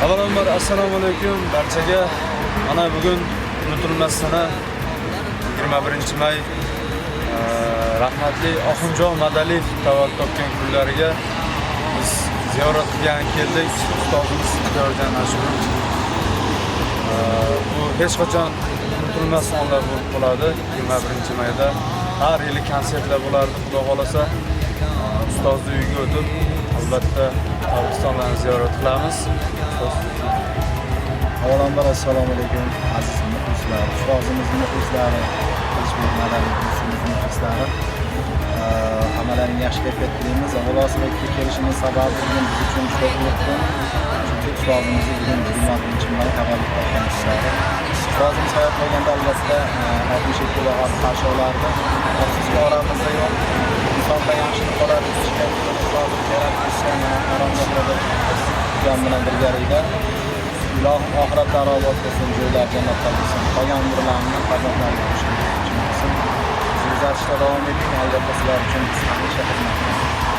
Avvalambor assalomu alaykum barchaga. Mana bugun unutilmas sana 21-may rahmatli Oxunjon Madaliyev tavallud topgan kunlariga biz ziyorat qilgan keldik. Ustozimiz Xijoyjon Ashurov. Bu hech qachon unutilmas onlar bo'lib qoladi. 21-mayda har yili konsertlar bo'lardi. Xudo xolasa ustozni uyiga o'tib albatta qabristonlarni ziyorat qilamiz. Avvalambor assalomu alaykum aziz muxlislar, ustozimizning muxlislari, Xijoyjon Madaliyevning muxlislari. Hammalaring yaxshi kayfiyat tilaymiz. Velosipedga kelishimiz sababi bugun biz uchun juda ulug' kun. Chunki ustozimizni bugun 21-may tavallud topgan kunlari. Ustozimiz hayot bo'lganda albatta 60 kilo qarshi olardi. Afsuski oramizda yo'q. Insonda yaxshilik qoladi, ustozimiz yaratgan oromgohlarda jon bilan birgalikda. Ilohim oxiratda rohat qilsin, joylar jannatda bo'lsin. Qolgan umrlarini farzandlariga qo'shsin. Siz uzatishda davom eting, albatta sizlar uchun hamisha xizmat qilamiz.